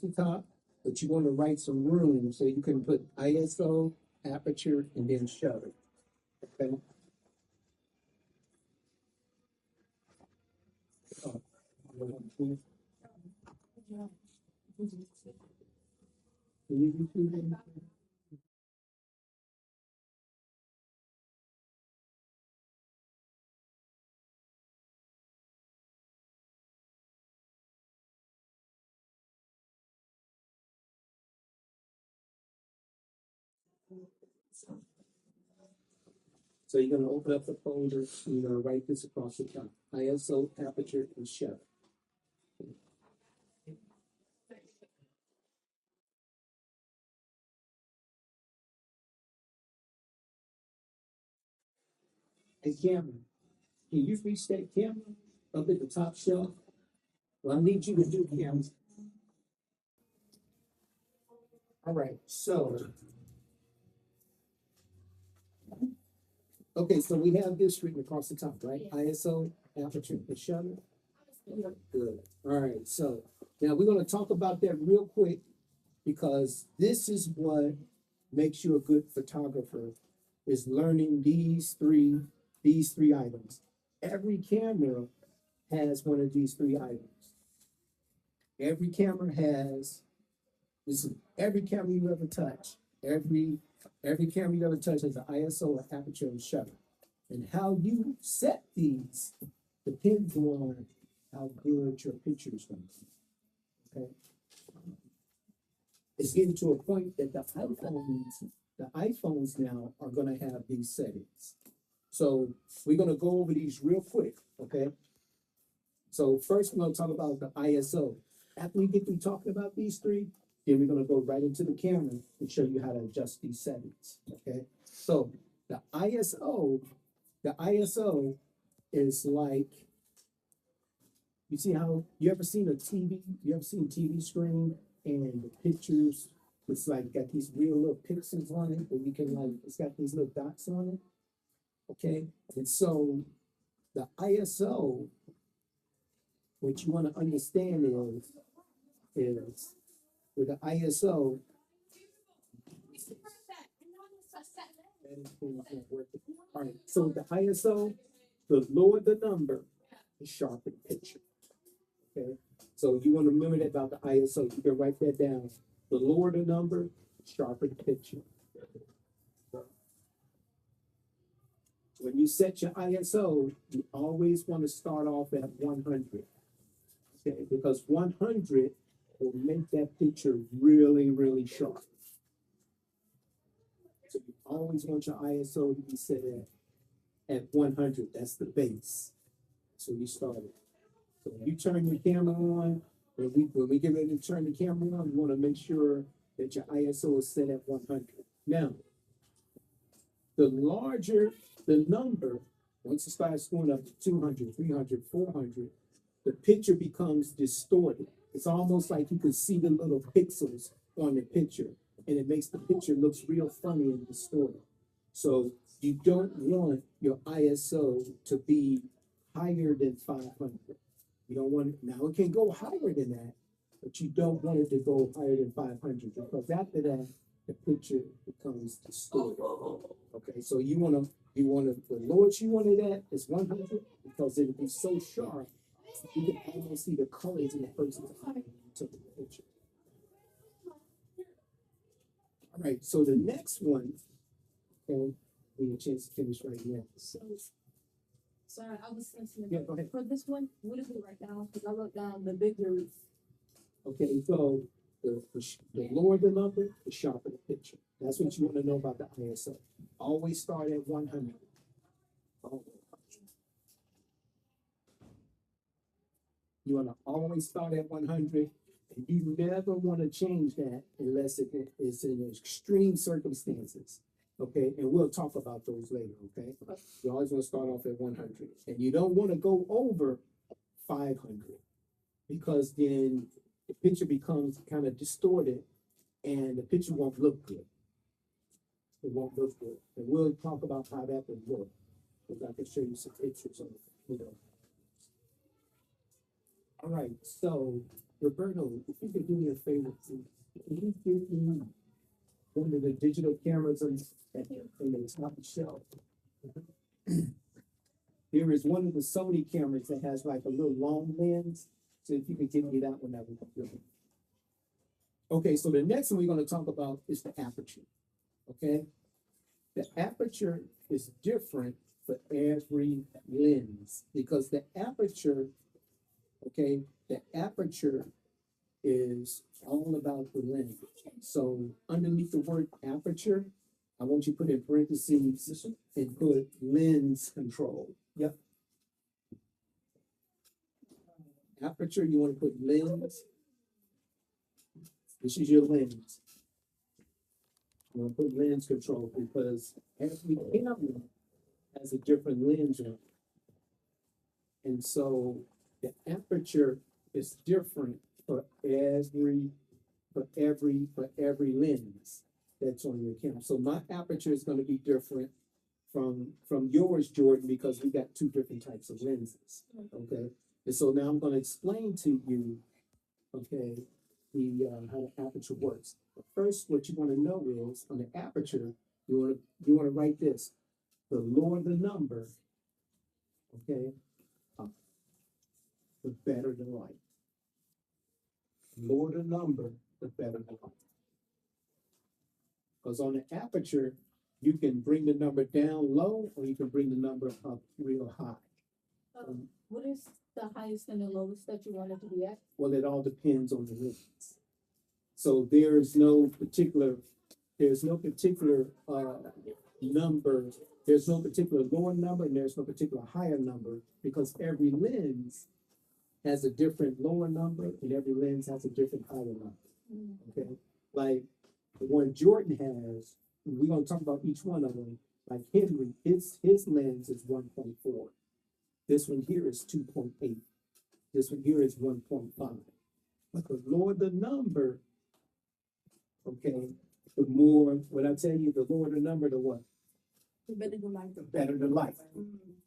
the top, but you want to write some room so you can put ISO, aperture, and then shutter. Okay. Oh, can you repeat it? So you're going to open up the folder and you're going to write this across the top. ISO, aperture, and shutter. And camera, can you reach that camera up at the top shelf? Well, I need you to do cameras. All right, so, okay, so we have this written across the top, right? ISO, aperture, and shutter. Good. All right, so now we're going to talk about that real quick because this is what makes you a good photographer is learning these three items. Every camera has one of these three items. Every camera has this. Every camera you ever touch, every camera you ever touch has an ISO, an aperture, and shutter. And how you set these depends on how good your picture is going to be. Okay. It's getting to a point that the iPhones now are going to have these settings. So we're going to go over these real quick. Okay. So first we're going to talk about the ISO. After we get through talking about these three, then we're going to go right into the camera and show you how to adjust these settings. Okay. So the ISO is like, you see how, you ever seen a TV, you ever seen a TV screen and the pictures, it's like got these real little pixels on it, and you can like, it's got these little dots on it. Okay. And so the ISO, what you want to understand is with the ISO, all right, so the ISO, the lower the number, the sharper the picture. Okay, so you want to remember that about the ISO. You can write that down. The lower the number, sharper the picture. When you set your ISO, you always want to start off at 100. Okay, because 100 will make that picture really, really sharp. So you always want your ISO to be set at 100. That's the base. So you start it. So when you turn your camera on, when we get ready to turn the camera on, you want to make sure that your ISO is set at 100. Now, the larger the number, once it starts going up to 200, 300, 400, the picture becomes distorted. It's almost like you can see the little pixels on the picture, and it makes the picture looks real funny and distorted. So you don't want your ISO to be higher than 500. You don't want it, now it can go higher than that, but you don't want it to go higher than 500 because after that, the picture becomes distorted. Okay, so you want to, the lowest you want it at is 100 because it'll be so sharp, you can almost see the colors in the person's eye when you took the picture. All right, so the next one, okay, we have a chance to finish right now. So, sorry, I was listening. Yeah, go ahead. For this one, what is it right now? Because I wrote down the bigger. Okay, so the lower the number, the sharper the picture. That's what you want to know about the ISO. Always start at 100. You want to always start at 100, and you never want to change that unless it is in extreme circumstances. Okay, and we'll talk about those later. Okay, you always want to start off at 100, and you don't want to go over 500 because then the picture becomes kind of distorted, and the picture won't look good. It won't look good, and we'll talk about how that would look. Because I can show you some pictures of it. All right, so Roberto, if you could do me a favor, can you give me one of the digital cameras on the top shelf? There is one of the Sony cameras that has like a little long lens, so if you could give me that one, that would be good. Okay, so the next one we're gonna talk about is the aperture, okay? The aperture is different for every lens, because the aperture, okay, the aperture is all about the lens. So underneath the word aperture, I want you to put in parentheses and put lens control. Yep. Aperture, you want to put lens. This is your lens. You want to put lens control because every camera has a different lens on it. And so the aperture is different for every lens that's on your camera. So my aperture is going to be different from yours, Jordan, because we got two different types of lenses. Okay. And so now I'm going to explain to you, okay, the how the aperture works. But first, what you want to know is on the aperture, you want to write this: the lower the number, okay, the better the light. The lower the number, the better the light. Because on the aperture, you can bring the number down low, or you can bring the number up real high. What is the highest and the lowest that you want it to be at? Well, it all depends on the lens. So there's no particular number, there's no particular lower number, and there's no particular higher number, because every lens has a different lower number, and every lens has a different higher number. Okay, like the one Jordan has, we're gonna talk about each one of them. Like Henry, his lens is 1.4. This one here is 2.8. This one here is 1.5. But the lower the number, okay, the more, what I tell you, the lower the number, the what? The better the light. The better the light.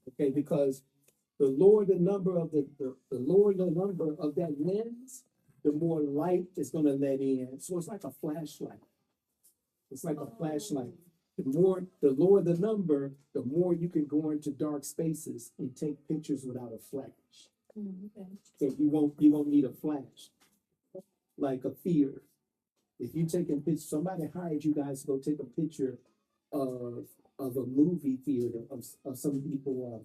Okay, because the lower the number of the lower the number of that lens, the more light is gonna let in. So it's like a flashlight. It's like a flashlight. The lower the number, the more you can go into dark spaces and take pictures without a flash. Okay. So you won't need a flash. Like a theater. If you take a picture, somebody hired you guys to go take a picture of a movie theater of some people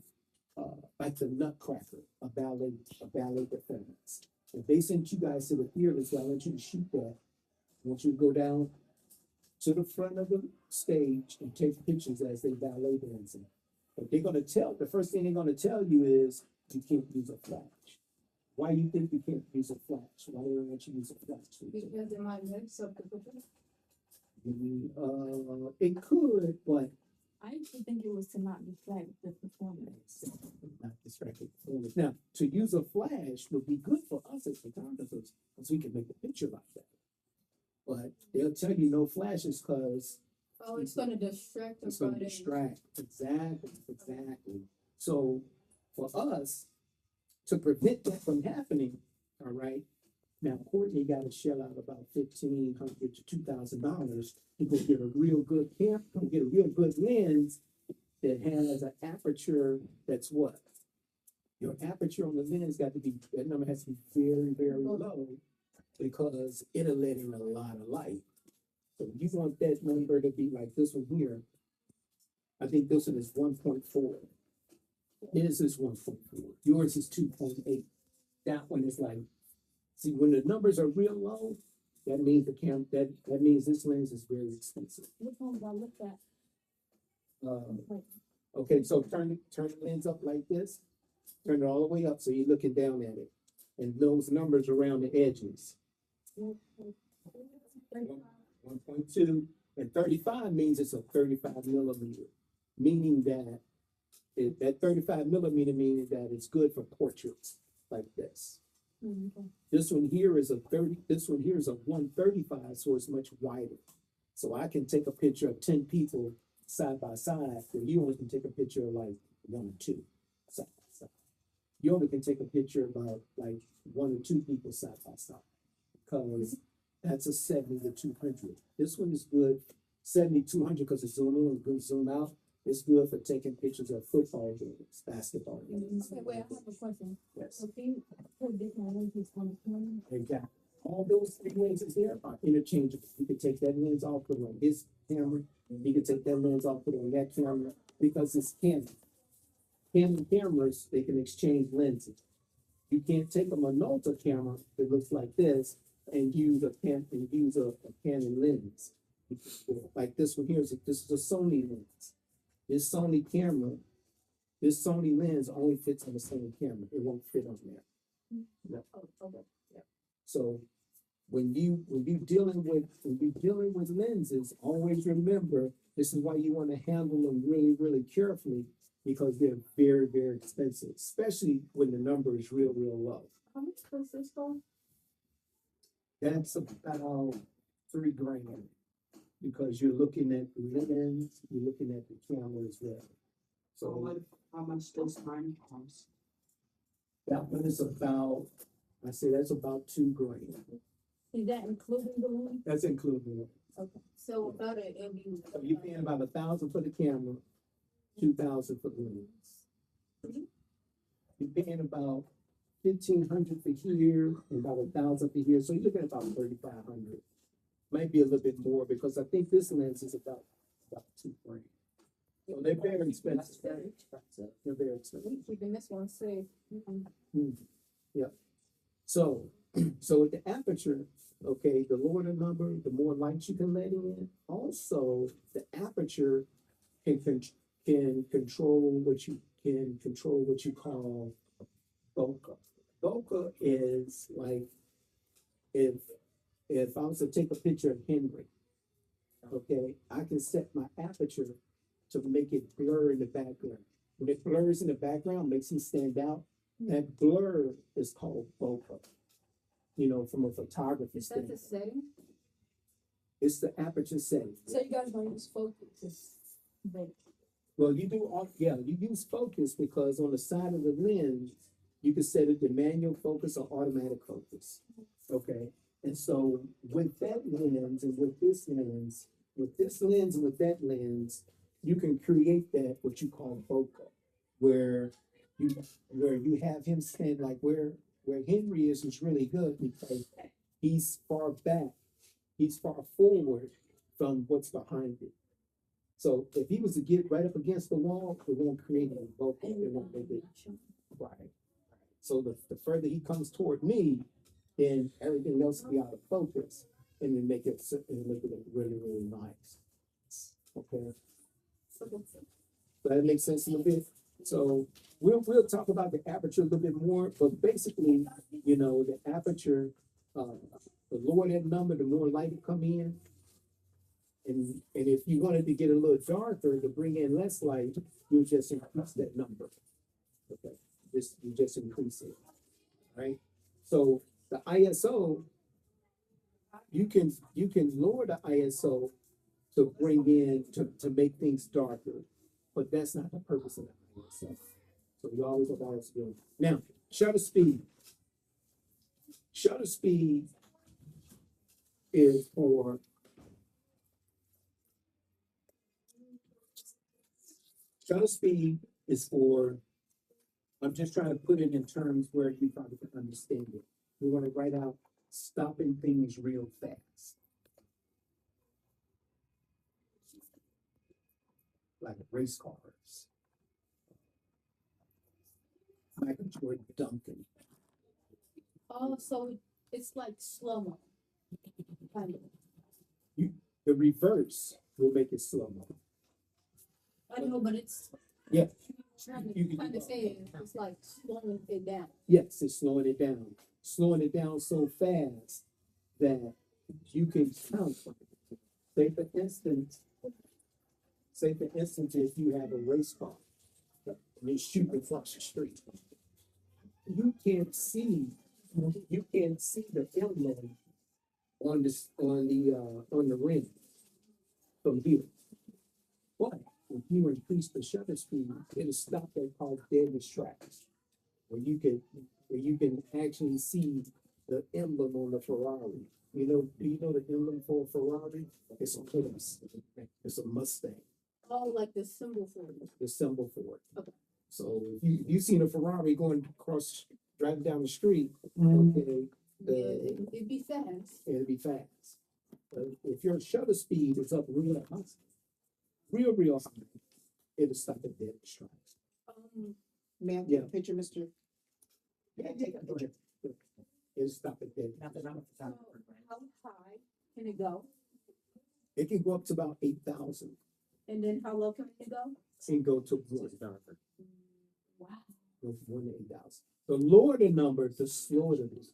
like the Nutcracker, a ballet performance. If they sent you guys to the theater, so I want you to shoot that. I want you to go down to the front of the stage and take pictures as they ballet dancing. But the first thing they're gonna tell you is you can't use a flash. Why do you think you can't use a flash? Why do they want you to use a flash? Because it might mix up the picture. It could, but I used to think it was to not distract the performance. not distracted. Now, to use a flash would be good for us as photographers, because we can make a picture like that. But they'll tell you no flashes because Oh, it's gonna distract the it's going to body. distract. Exactly. So for us, to prevent that from happening, all right, now Courtney got to shell out about $1,500 to $2,000 to go get a real good camera, go get a real good lens that has an aperture that's what? Your aperture on the lens got to be, that number has to be very, very low, because it'll let in a lot of light. So you want that number to be like this one here. I think this one is 1.4. His is 1.4. Yours is 2.8. That one is like, see, when the numbers are real low, that means that means this lens is very expensive. Which one did I look at? Okay, so turn the lens up like this. Turn it all the way up so you're looking down at it. And those numbers around the edges. 1.2 and 35 means it's a 35 millimeter, meaning that that 35 millimeter means that it's good for portraits like this. Okay. This one here is a 135, so it's much wider. So I can take a picture of 10 people side by side, where you only can take a picture of like 1 or 2 side by side. you only can take a picture about like one or two people side by side. Cause that's a 70 to 200. This one is good, 70-200, because it's zoom in and good zoom out. It's good for taking pictures of football games, basketball games. Okay, wait, I have a question. Yes, So can you put different lenses on the camera? exactly. All those three lenses there are interchangeable. You can take that lens off, put it on this camera. You can take that lens off, put it on that camera, because it's Canon. Canon cameras, they can exchange lenses. You can't take a Minolta camera that looks like this and use a Canon lens. Like this one here this is a Sony lens. This Sony camera, this Sony lens only fits on the Sony camera. It won't fit on there. No. Oh, okay, yeah. So when you dealing with lenses, always remember this is why you want to handle them really, really carefully, because they're very, very expensive, especially when the number is real, real low. How much does this go? That's about $3,000, because you're looking at the lens, you're looking at the camera as well. So How much does mine cost? that one is about, I say that's about $2,000. Is that including the lens? That's including it. Okay, so without it, it'll be. So you're paying about $1,000 for the camera, $2,000 for the lens. You're paying about $1,500 for here and about $1,000 for here, so you're looking at about $3,500. Might be a little bit more, because I think this lens is about $2,000. So they're very expensive. They're very expensive. We keeping this one safe. Yeah. So, so with the aperture, okay, the lower the number, the more light you can let in. Also, the aperture can control what you call bokeh. Bokeh is like if I was to take a picture of Henry, okay, I can set my aperture to make it blur in the background. When it blurs in the background, makes him stand out. That blur is called bokeh. You know, from a photography Is that the standpoint, setting? it's the aperture setting. So you guys don't use focus? Well, you use focus because on the side of the lens, you can set it to manual focus or automatic focus. Okay, and so with that lens and with this lens, with that lens, you can create that what you call bokeh, where you have him stand like where Henry is really good, because he's far back, he's far forward from what's behind it. So if he was to get right up against the wall, it won't create any bokeh. It won't make it right. So the further he comes toward me, then everything else will be out of focus, and then make it look really, really nice. Okay. Does that make sense a little bit? So we'll talk about the aperture a little bit more, but basically, you know, the aperture, the lower that number, the more light it come in. And if you wanted to get a little darker to bring in less light, you just increase that number. Okay, you just increase it, right? So the ISO, you can lower the ISO to bring in to make things darker, but that's not the purpose of the ISO. So you always have ISO. Now, shutter speed. Shutter speed is for I'm just trying to put it in terms where you probably can understand it. We want to write out stopping things real fast. Like race cars. Michael Jordan Duncan. Oh, so it's like slow-mo. Kind of. The reverse will make it slow-mo. I know, but it's. Yeah. You can say it's like slowing it down. Yes, it's slowing it down. Slowing it down so fast that you can count. Say for instance, if you have a race car and you're shooting across the street, you can't see the emblem on the rim from here. But if you increase the shutter speed, it'll stop that car dead in its tracks. where you can actually see the emblem on the Ferrari. Do you know the emblem for a Ferrari? It's a horse. It's a Mustang, Oh, like the symbol for it. the symbol for it. Okay. So if you've seen a Ferrari driving down the street, Mm-hmm. okay, It'd be fast. it'll be fast. But if your shutter speed is up real high, real high, it'll stop at dead stripes. May I Yeah. take a picture, Mr.? Yeah. It'll stop at dead. Not that I'm a So photographer. how high can it go? It can go up to about 8,000 And then how low can it go? and go to one. Wow. Go from 1 to 8,000. The lower the number, the slower it is.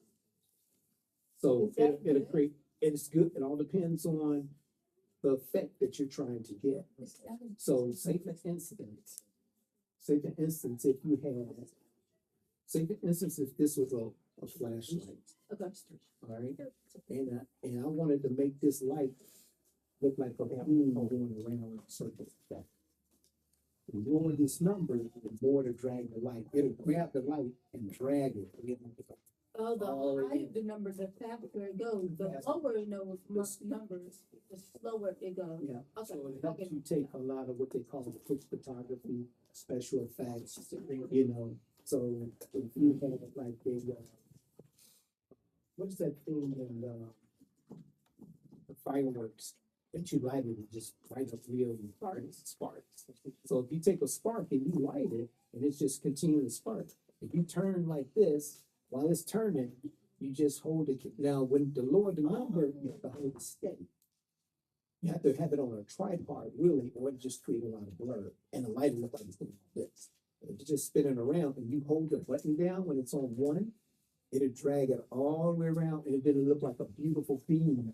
So Is that it'll good? create, it's good. It all depends on the effect that you're trying to get. So say for instance, if you had, say for instance, if this was a flashlight, Okay. all right? And I wanted to make this light look like a balloon going around in a circle. The lower this number, the more to drag the light. It'll grab the light and drag it. Oh, the Oh, higher the number, the faster it goes. The Yes. lower it knows numbers, the slower it goes. Yeah, Okay. so it helps you take a lot of what they call quick photography, special effects, so if you have like what's that thing in, the fireworks that you light it and just light up real sparks. So if you take a spark and you light it and it's just continuing to spark, if you turn like this, while it's turning, you just hold it. Now, when the lower the number, you have to hold it steady. You have to have it on a tripod, really, or it just create a lot of blur. And the light will look like it's doing this. If it's just spinning around and you hold the button down when it's on one, it'll drag it all the way around and it'll look like a beautiful beam.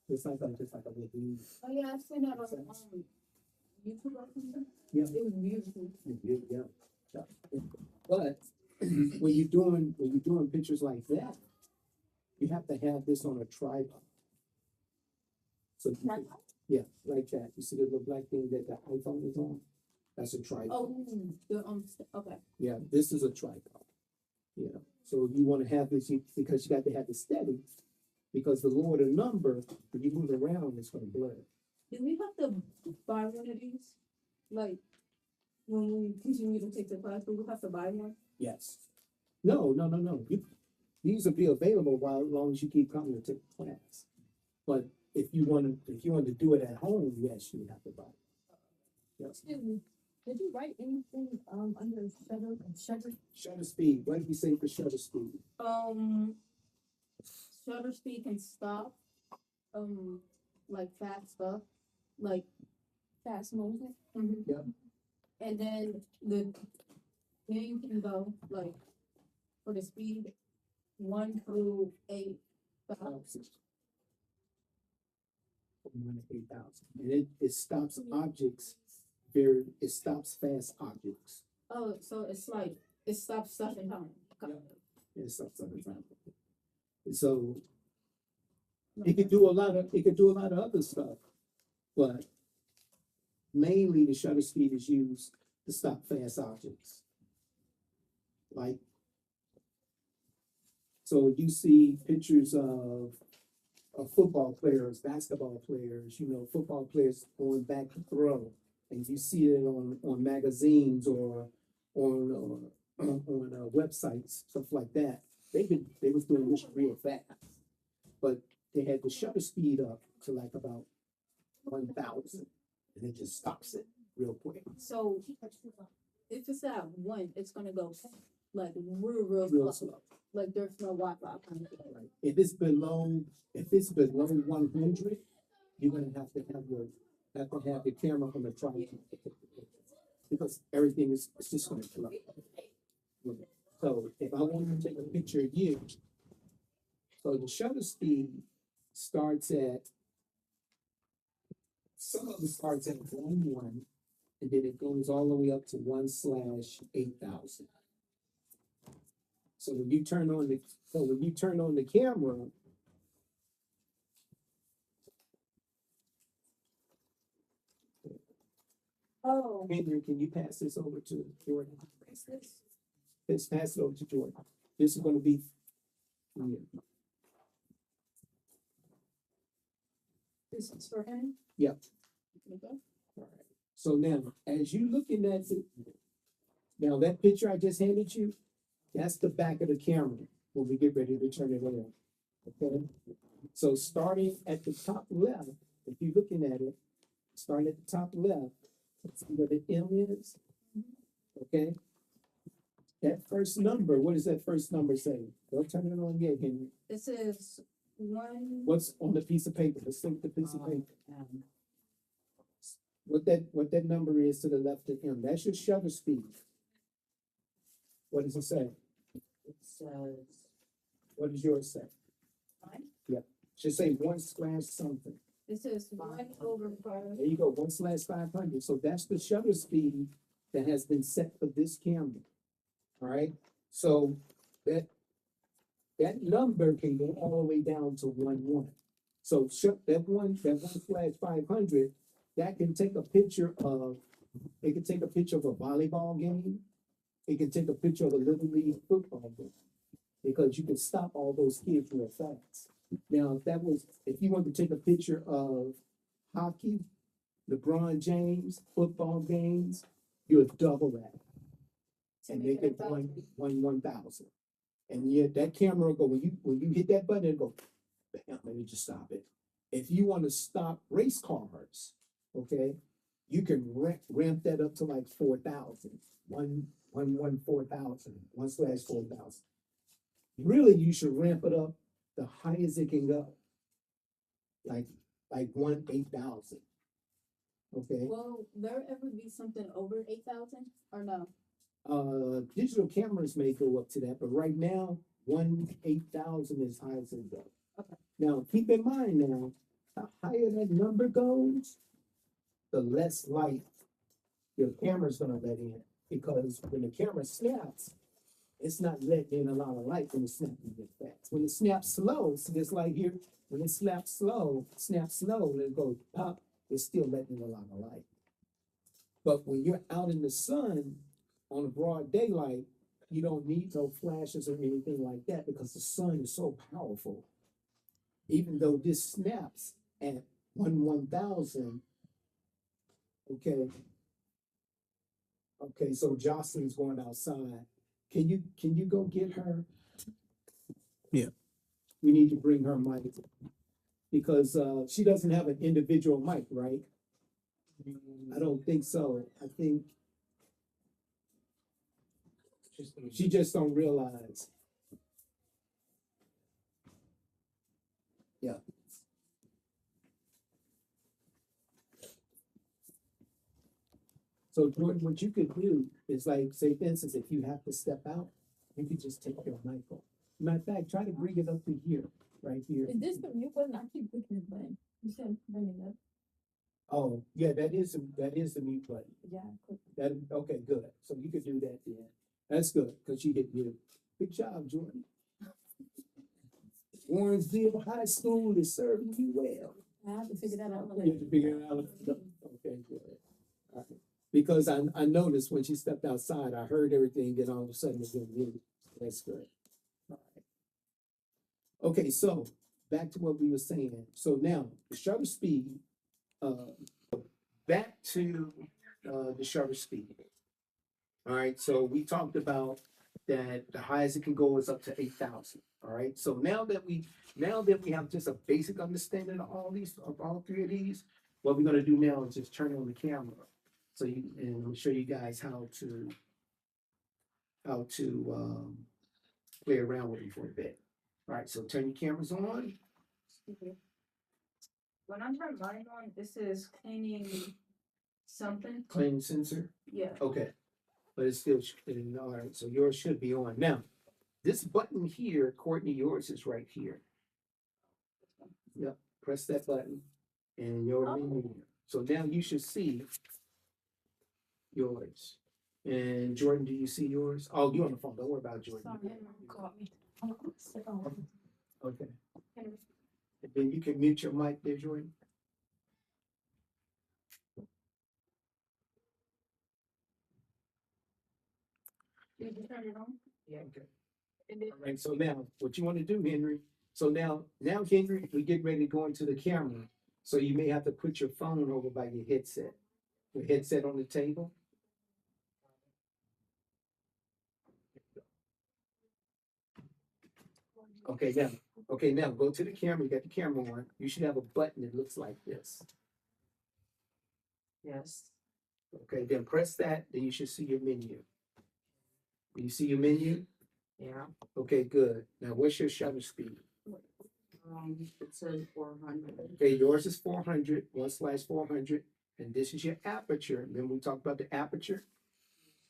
Just like a little beam. Oh, yeah, I've seen that on, YouTube or something. Yeah. It was beautiful. Yeah. But when you're doing pictures like that, you have to have this on a tripod. So Tripod? yeah, like that. You see the little black thing that the iPhone is on? That's a tripod. Oh, okay. Yeah, this is a tripod. Yeah. So you want to have this because you got to have it steady. Because the lower the number, when you move around, it's going to blur. Do we have to buy one of these? Like, when we continue to take the class, do we have to buy one? Yes. No. These will be available as long as you keep coming to take the class. But if you want to do it at home, yes, you have to buy it. Yes. Excuse me, did you write anything, under shutter? Shutter speed. What did you say for shutter speed? Shutter speed can stop, like fast stuff, like fast movement. Yep. And then then you can go like for the speed 1 through 8. 1 to 8,000. And it stops objects. It stops fast objects. Oh, so it's like it stops stuff in time. It stops every time. So it could do a lot of other stuff, but mainly the shutter speed is used to stop fast objects. Like, so you see pictures of football players, basketball players, football players going back to throw, and you see it on magazines or on websites, stuff like that. They was doing this real fast, but they had the shutter speed up to like about 1,000, and it just stops it real quick. So if it's at 1, it's gonna go like real Real slow. slow. Like there's no Wi-Fi kind of thing. Right. If it's below 100, you're gonna have to have the camera on the tripod because everything is it's just gonna flow. So if I want to take a picture of you, so the shutter speed starts at some of it starts at 1 and then it goes all the way up to 1/8,000. So when you turn on the camera, Oh, Henry, can you pass this over to Jordan? what's this? let's pass it over to Jordan. This is gonna be. Yeah. This is for him? Yep. Okay. All right. So now, as you looking at it, now that picture I just handed you, that's the back of the camera when we get ready to turn it on. Okay? So starting at the top left, if you're looking at it, starting at the top left, see where the M is? Okay? That first number, what does that first number say? Don't turn it on yet, Henry. This is one. What's on the piece of paper? Let's look at the piece of paper. Um, What that number is to the left of M, that's your shutter speed. What does it say? it says, What does yours say? Mine? Should say 1/something. This is 1/5. There you go, 1/500. So that's the shutter speed that has been set for this camera. All right, so that number can go all the way down to 1/1. So that 1/500, that can take a picture of, it can take a picture of a volleyball game. It can take a picture of a Little League football game. Because you can stop all those kids real fast. Now, if you want to take a picture of hockey, LeBron James, football games, you'll double that. To And make make it it 1,000. 1,000. And yet that camera will go, when you hit that button, it'll go, bam, let me just stop it. If you want to stop race cars, okay, you can ramp that up to like 4,000. 4,000, 1/4,000. Really, you should ramp it up the highest it can go. Like 1/8,000. Okay, Will there ever be something over 8,000 or no? digital cameras may go up to that, but right now, 1/8,000 is high as it goes. Okay. Now, keep in mind now, the higher that number goes, the less light your camera's gonna let in, because when the camera snaps, it's not letting in a lot of light when it's snapping really fast. When it snaps slow, so just like here, when it snaps slow, and it goes pop, it's still letting in a lot of light. But when you're out in the sun on a broad daylight, you don't need no flashes or anything like that because the sun is so powerful. Even though this snaps at 1/1000, okay. Okay, so Jocelyn's going outside. Can you go get her? Yeah. We need to bring her mic because she doesn't have an individual mic, right? I don't think so. I think she just don't realize. Yeah. So Jordan, what you could do is like, say for instance, if you have to step out, you could just take your mic off. Matter of fact, try to bring it up to here, right here. Is this the mute button? I keep clicking it button. You said bring it up. Oh, yeah, that is the mute button. Yeah, click. That, okay, good. So you could do that then. That's good, because you hit mute. Good job, Jordan. Warrensville High School is serving you well. I have to figure that out. You have to figure it out. Okay, good. All right. Because I noticed when she stepped outside, I heard everything, then all of a sudden it went mute. That's good. All right. Okay, so back to what we were saying. So now the shutter speed, back to the shutter speed. All right, so we talked about that the highest it can go is up to 8,000. All right, so now that we have just a basic understanding of all three of these, what we're gonna do now is just turn on the camera. So and I'll show you guys how to play around with it for a bit. All right, so turn your cameras on. When I turn mine on, this is cleaning something. Clean sensor. Yeah. Okay, but it's still, all right, so yours should be on. Now, this button here, Courtney, yours is right here. Yep, press that button and your menu. So now you should see yours. And Jordan, do you see yours? Oh, you're on the phone, don't worry about Jordan. Sorry, Henry caught me. Okay. And then you can mute your mic there, Jordan. You can turn it on. Yeah. Okay. And then All right, so now, what you want to do, Henry, so now, Henry, we get ready to go into the camera. So you may have to put your phone over by your headset. Your headset on the table. Okay, now go to the camera, you got the camera on. You should have a button that looks like this. Yes. Okay, then press that, then you should see your menu. Do you see your menu? Yeah. Okay, good. Now, what's your shutter speed? It says 400. Okay, yours is 400, 1/400, and this is your aperture. Remember we talked about the aperture?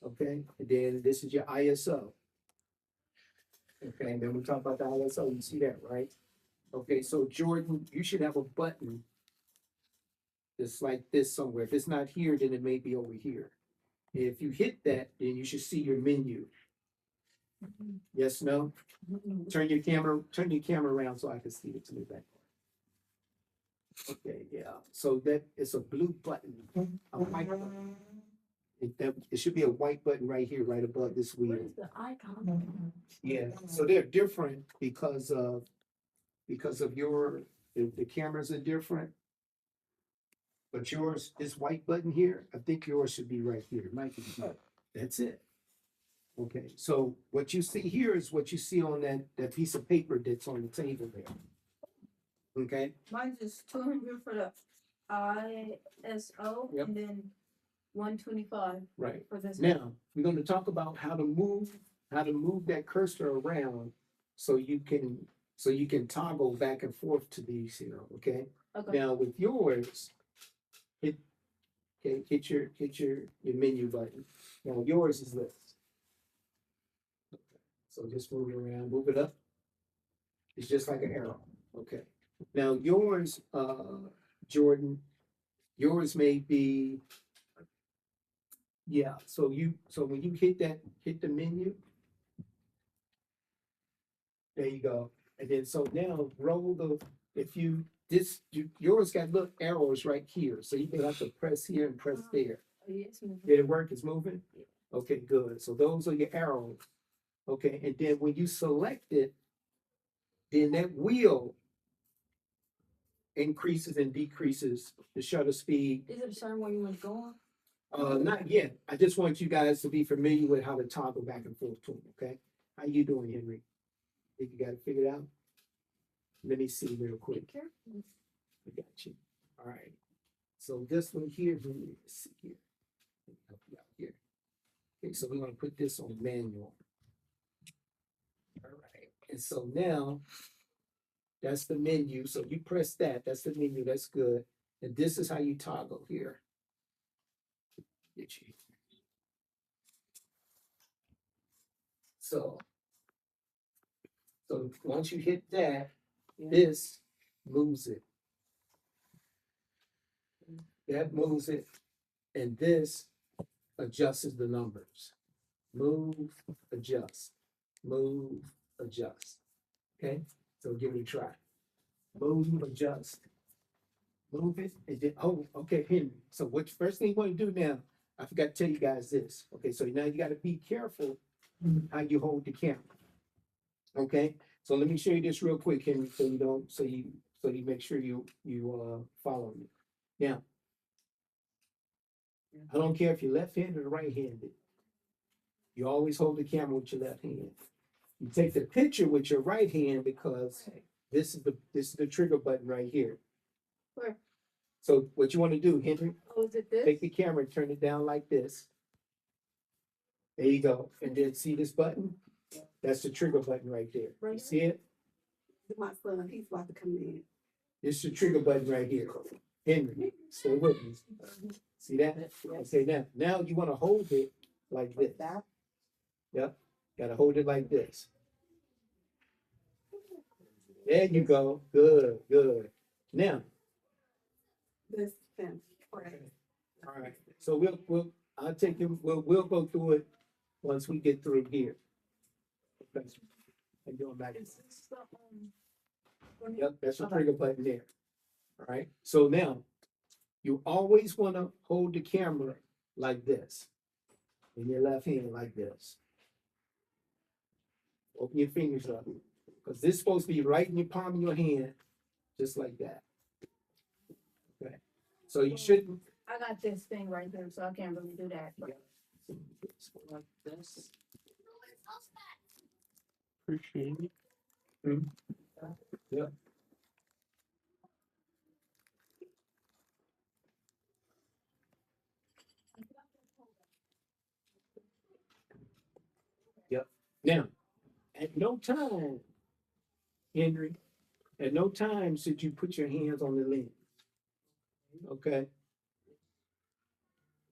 Okay, and then this is your ISO. Okay, and then we talk about the ISO, you see that, right? Okay, so Jordan, you should have a button that's like this somewhere. If it's not here, then it may be over here. If you hit that, then you should see your menu. Yes, no? Turn your camera around so I can see it to the back. Okay, yeah, so that it's a blue button, a white button. It should be a white button right here, right above this wheel. where's the icon? Yeah, so they're different because of the cameras are different. But yours, this white button here, I think yours should be right here. It might be here. That's it. Okay, so what you see here is what you see on that piece of paper that's on the table there. Okay, Mine's just 200 for the ISO Yep. and then 125 right. for this. Now, we're gonna talk about how to move that cursor around so you can toggle back and forth to these here, okay? Okay. Now with yours, hit your menu button. Now yours is this. So just move it around, move it up. It's just like an arrow, okay? Now yours, Jordan, yours may be, yeah, so when you hit the menu, there you go. And then, so now roll yours got little arrows right here. So you can have to press here and press there. Oh, yeah, it's moving. Did it work? It's moving? Okay, good. So those are your arrows. Okay, and then when you select it, then that wheel increases and decreases the shutter speed. Is it a certain way you want to go on? Not yet. I just want you guys to be familiar with how to toggle back and forth to them, okay? How you doing, Henry? Think you got it figured out? Let me see real quick. Be careful. I got you. All right. So this one here, let's see here. Let me help you out here. Okay, so we're gonna put this on manual. All right. And so now that's the menu. So you press that. That's the menu. That's good. And this is how you toggle here. Get you. So once you hit that, this moves it. That moves it, and this adjusts the numbers. Move, adjust, move, adjust. Okay, so give it a try. Move, adjust, move it, and then, oh, okay, Henry. So what first thing you want to do now, I forgot to tell you guys this. Okay, so now you got to be careful how you hold the camera. Okay, so let me show you this real quick, Henry, so you make sure you follow me. Now, I don't care if you're left-handed or right-handed. You always hold the camera with your left hand. You take the picture with your right hand because this is the trigger button right here. Where? So what you want to do, Henry, Oh, is it this? take the camera and turn it down like this. There you go. And then see this button? That's the trigger button right there. You Right. see it? My son, he's about to come in. It's the trigger button right here. Henry, stay with me. See that? Okay, now you want to hold it like this. That, Yep, gotta hold it like this. There you go. Good, good. Now, this fence, right? all right. So I'll take you. We'll go through it once we get through here. And doing back. Is this the, Yep, that's the Okay. trigger button there. All right. So now, you always want to hold the camera like this, in your left hand like this. Open your fingers up, because this is supposed to be right in your palm of your hand, just like that. Okay, so you shouldn't. I got this thing right here, so I can't really do that, but Like this. Appreciate it. Yep. Yep. Now, at no time, Henry, at no time should you put your hands on the lens. Okay?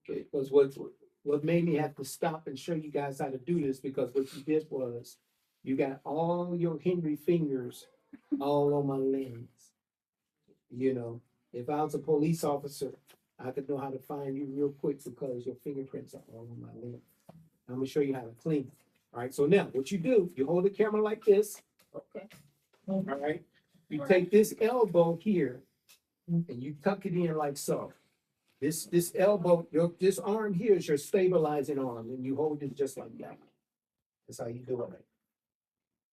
Okay, because what made me have to stop and show you guys how to do this, because what you did was you got all your Henry fingers all on my lens. You know, if I was a police officer, I could know how to find you real quick because your fingerprints are all on my lens. I'm gonna show you how to clean it. All right, so now what you do, you hold the camera like this. okay. All right, you take this elbow here and you tuck it in like so. This elbow, this arm here is your stabilizing arm, and you hold it just like that. That's how you do it.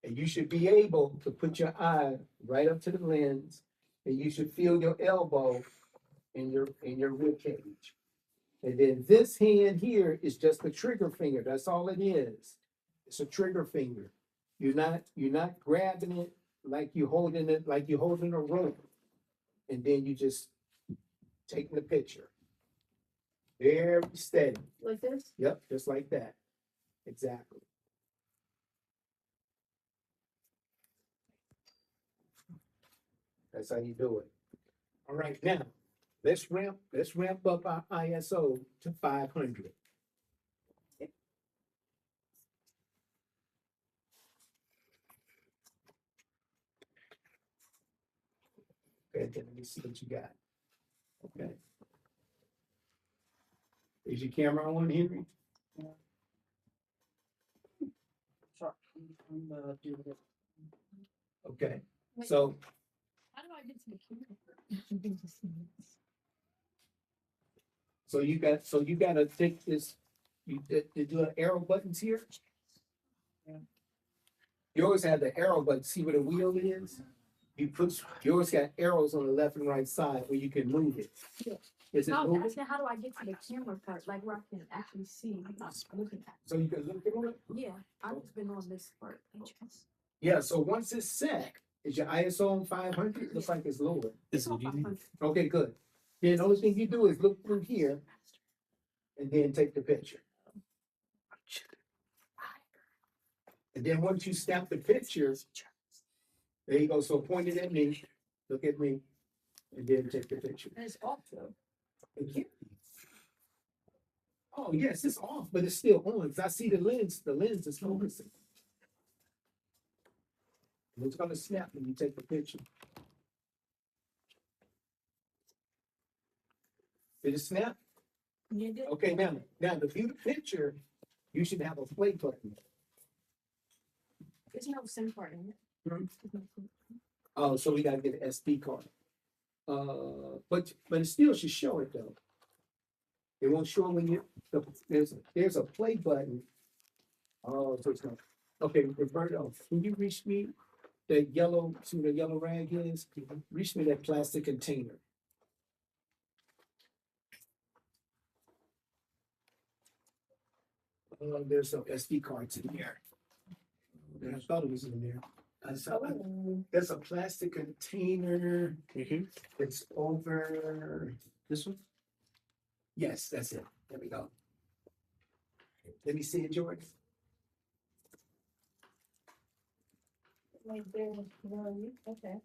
And you should be able to put your eye right up to the lens, and you should feel your elbow in your rib cage. And then this hand here is just the trigger finger. That's all it is. It's a trigger finger. You're not grabbing it like you're holding a rope, and then you just taking the picture. Very steady. Like this? Yep, just like that. Exactly. That's how you do it. All right, now let's ramp up our ISO to 500. Okay, then let me see what you got. Okay. Is your camera on, Henry? Sure. I'm gonna do it. Okay, Wait. so How do I get to the camera? you gotta take this, did you have arrow buttons here? Yeah. You always have the arrow button, see where the wheel is? You always got arrows on the left and right side where you can move it. Yeah. Is it No, moving? asking how do I get to the camera part, like where I can actually see what I'm looking at? So you can look at it? Yeah, I've just been on this part. Yeah, so once it's set, is your ISO on 500? Looks like it's lower. Is it easy? Okay, good. Then the only thing you do is look through here and then take the picture. And then once you snap the picture, there you go. So point it at me, look at me, and then take the picture. And it's off though. It can't be. Oh, yes, it's off, but it's still on, because I see the lens is focusing. And it's gonna snap when you take the picture. Did it snap? You did? Okay, now to view the picture, you should have a play button. There's no SIM card in it. Oh, so we gotta get an SD card. But it still should show it though. It won't show when there's a play button. Oh, so it's not. Okay, Roberto, can you reach me the yellow, see where the yellow rag is? Reach me that plastic container. There's some SD cards in there. I thought it was in there. I saw it. There's a plastic container. It's over. This one? Yes, that's it. There we go. Let me see it, George. Right there, blurry. Okay.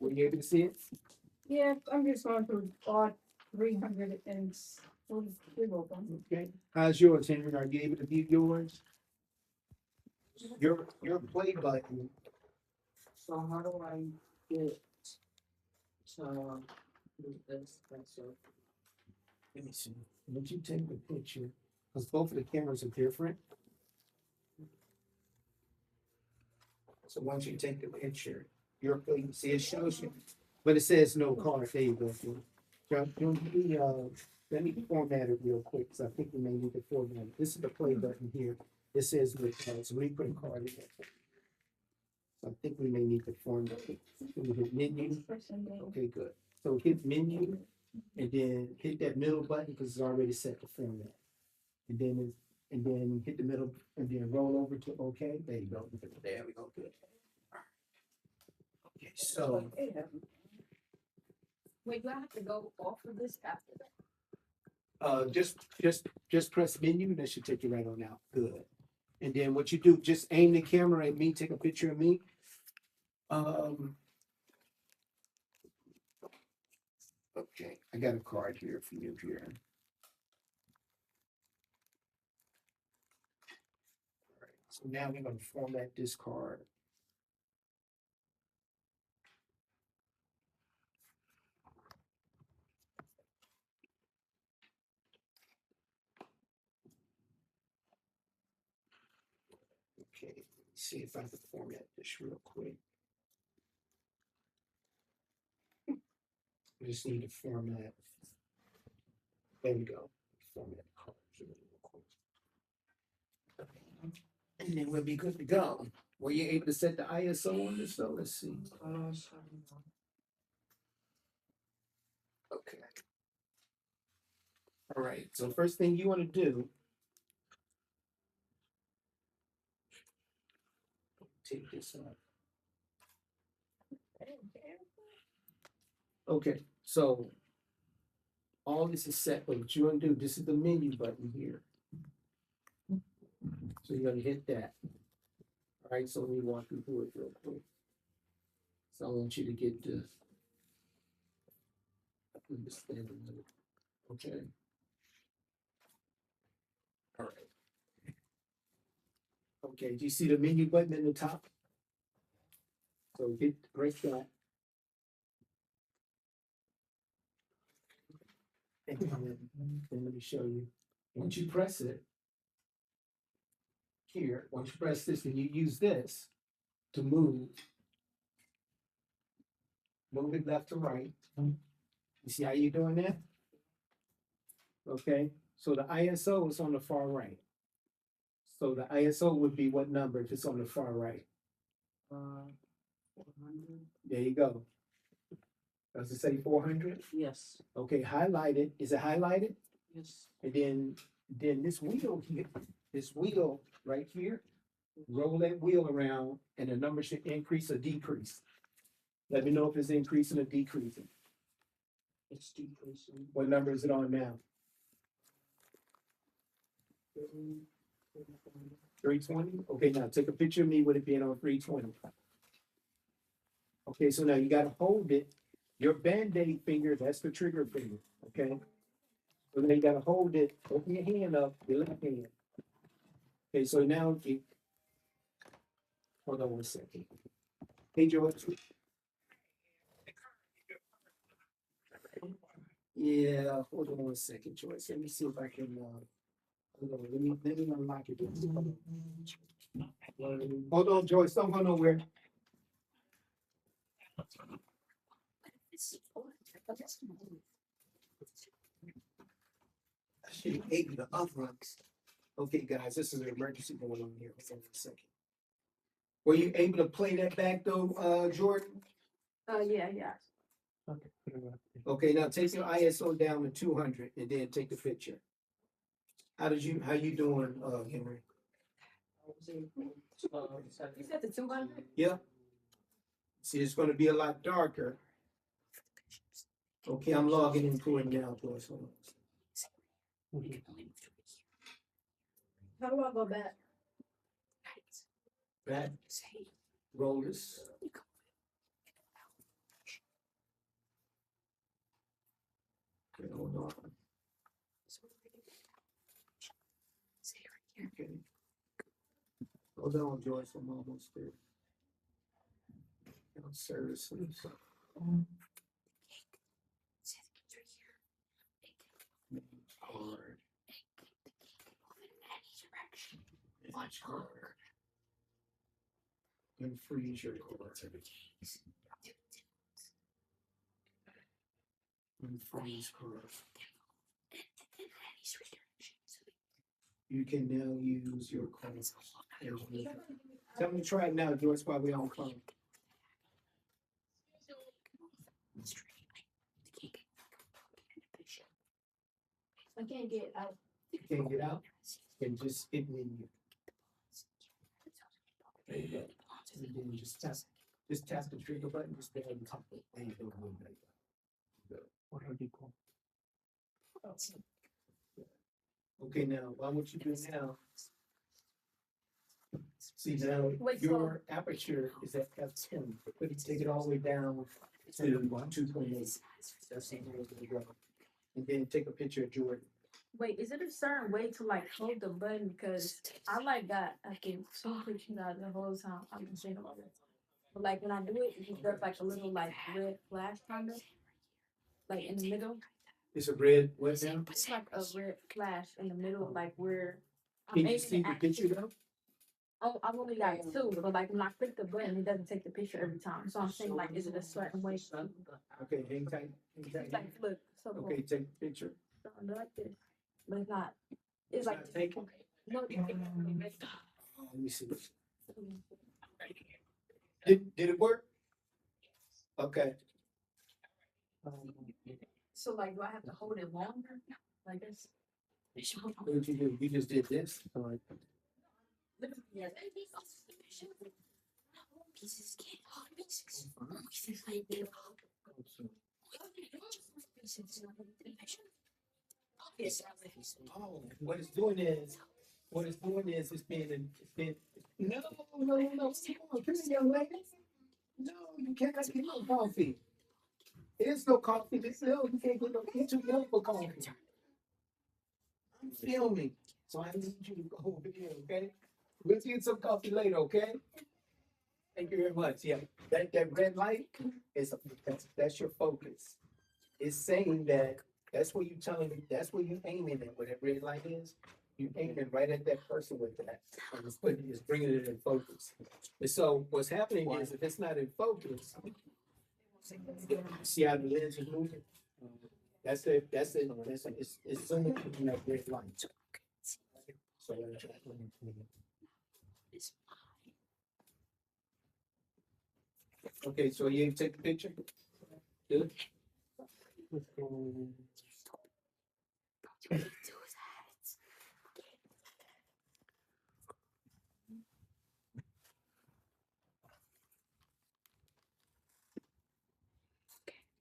Were you able to see it? Yeah, I'm just going through all 343 of them. Okay. How's yours, Henry? Are you able to view yours? Your play button. So how do I get to do this? That's it. Let me see. Would you take the picture? Because both of the cameras are different. So once you take the picture, your play, see it shows you, but it says no card. There you go. Let me format it real quick, because I think we may need to format it. This is the play button here. It says with, so we put a card in there. I think we may need to form it. We hit menu. Okay, good. So hit menu and then hit that middle button because it's already set to format. And then hit the middle and then roll over to OK. There you go. There we go. Good. Okay, so Wait, do I have to go off of this after that? just press menu and that should take you right on out. Good. And then what you do, just aim the camera at me, take a picture of me. Okay, I got a card here for you here. All right, so now we're gonna format this card. Okay, let's see if I can format this real quick. I just need to format. There we go. Format cards real quick. And then we'll be good to go. Were you able to set the ISO on this though? Let's see. Okay. All right. So first thing you want to do. Take this out. Okay, so all this is set, but what you want to do, this is the menu button here. So you're gonna hit that. All right, so let me walk you through it real quick. So I want you to get the understanding of it. Okay. All right. Okay, do you see the menu button in the top? So hit press that. And then let me show you. Once you press it, here, once you press this, and you use this to move it left to right. You see how you're doing that? Okay, so the ISO is on the far right. So the ISO would be what number if it's on the far right? 400. There you go. Does it say 400? Yes, Okay, highlight it. Is it highlighted? yes. And then this wheel here, this wheel right here, roll that wheel around and the number should increase or decrease. Let me know if it's increasing or decreasing. It's decreasing. What number is it on now? 320? Okay, now take a picture of me with it being on 320. Okay, so now you gotta hold it. Your band-aid finger, that's the trigger finger, okay? So now you gotta hold it, open your hand up, your left hand. Okay, so now you, hold on one second. Hey, George. Yeah, hold on one second, Joyce. Let me see if I can, hold on, let me unlock it. Hold on, Joyce, don't go nowhere. I should have ate the uprocks. Okay, guys, this is an emergency going on here. Hold on a second. Were you able to play that back though, Jordan? Yeah. Okay. Okay, now take your ISO down to 200 and then take the picture. How you doing, Henry? You said the 200? Yeah. See, it's gonna be a lot darker. Okay, I'm logging into it now, Joyce. Hold on. How do I go back? Back, roll this. Okay, hold on. Okay. Hold on, Joyce, I'm almost there. Services. Card. Watch card. And freeze your card. And freeze card. you can now use your card. Tell me to try it now, Joyce, while we're on phone. I can't get out. You can't get out, and just hit menu. There you go. And then you just tap the trigger button, just there on top of it. There you go. There you go. What are you called? Okay, now, what I want you to do now. See now, Wait, your aperture is at f10, but you take it all the way down to 2.8. That's the way to go. And then take a picture of Jordan. Wait, is it a certain way to like hold the button? Because I like got I can so pictures out the whole time. I'm just thinking about it. But like when I do it, it does like a little like red flash kind of like in the middle. It's a red, what's now? It's like a red flash in the middle, like where Can you aiming see the at- picture though? Oh, I've only got two, but like when I click the button, it doesn't take the picture every time. So I'm saying like, is it a certain way? Okay, hang tight, hang It's tight. like look, so cool. Okay, take the picture. So I do like this, but it's not. It's like not taken? no. Let me see. Did it work? Okay. So like, do I have to hold it longer? Like this? What did you do? You just did this? Yeah. Oh, what it's doing is, it's being, no, come here, young lady. No, you cannot get no coffee. There's no coffee, you can't get no, you're too young for coffee. I'm filming, so I need you to go over here, okay? We'll get some coffee later, okay? Thank you very much, yeah, that red light is, that's your focus. It's saying that, that's where you telling me, that's where you aiming at, where that red light is. You aiming right at that person with that, and it's bringing it in focus. And so what's happening is, if it's not in focus, see how the lens is moving? That's it, it's zooming in that red light. So let me try. Okay, so you take the picture? Good.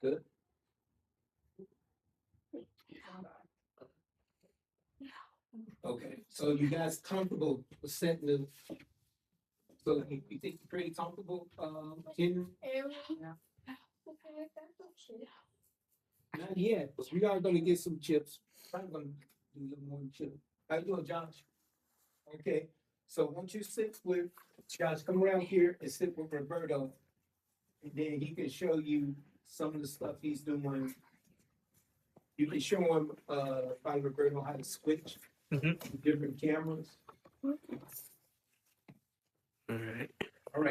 Good. Okay, so you guys comfortable with setting the, so you think you're pretty comfortable, in? Not yet, but we are gonna get some chips. I'm gonna do a little more chip. How you doing, Josh? Okay, so once you sit with Josh, come around here and sit with Roberto. And then he can show you some of the stuff he's doing. You can show him, by Roberto how to switch different cameras. All right. All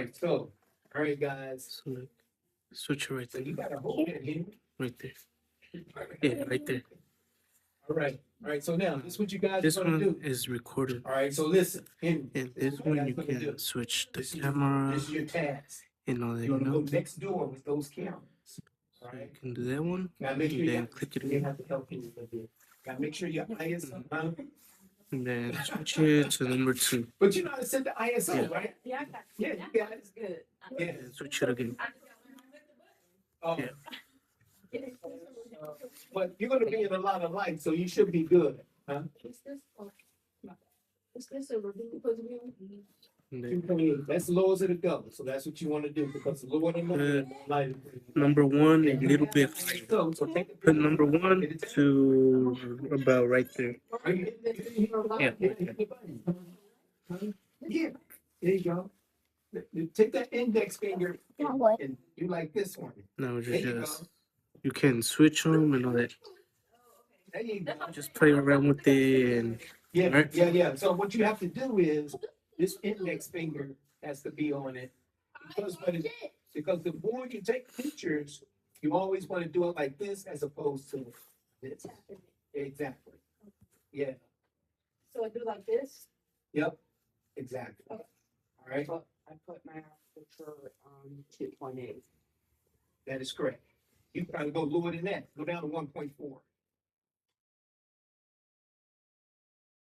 right, guys. So like, switch it right So there. you gotta hold it here. Right there. Yeah, right there. All right, so now, this is what you guys This are gonna one do. is recorded. All right, so listen, And this one you can switch the camera This is your task. and all that, You're you gonna go know. next door with those cameras. All So you right, can do that one. now make sure And you then click it they again. have to help you a little bit. Gotta make sure your ISO, And then switch it to number 2. but you know how to set the ISO, Yeah. right? Yeah, I got Yeah, you got it. good. Yeah. And switch it again. Oh. Yeah. But you're gonna be in a lot of light, so you should be good, huh? Is this a review supposed to be on? And then 2.8, that's the lowest it'll go, so that's what you wanna do, because the lower the number, lighter. number 1 a little bit higher. So take the Put number 1 to about right there. Yeah. Yeah, there you go. Take that index finger and do like this one. Now There you just go. you can switch them and all that. There you go. Just play around with it and Yeah, Right. yeah. So what you have to do is, this index finger has to be on it. Because the more you take pictures, you always want to do it like this as opposed to this. Exactly. Yeah. So I do like this. Yep, exactly. Okay. All right, I put my aperture on 2.8. that is correct. You gotta go lower than that, go down to 1.4.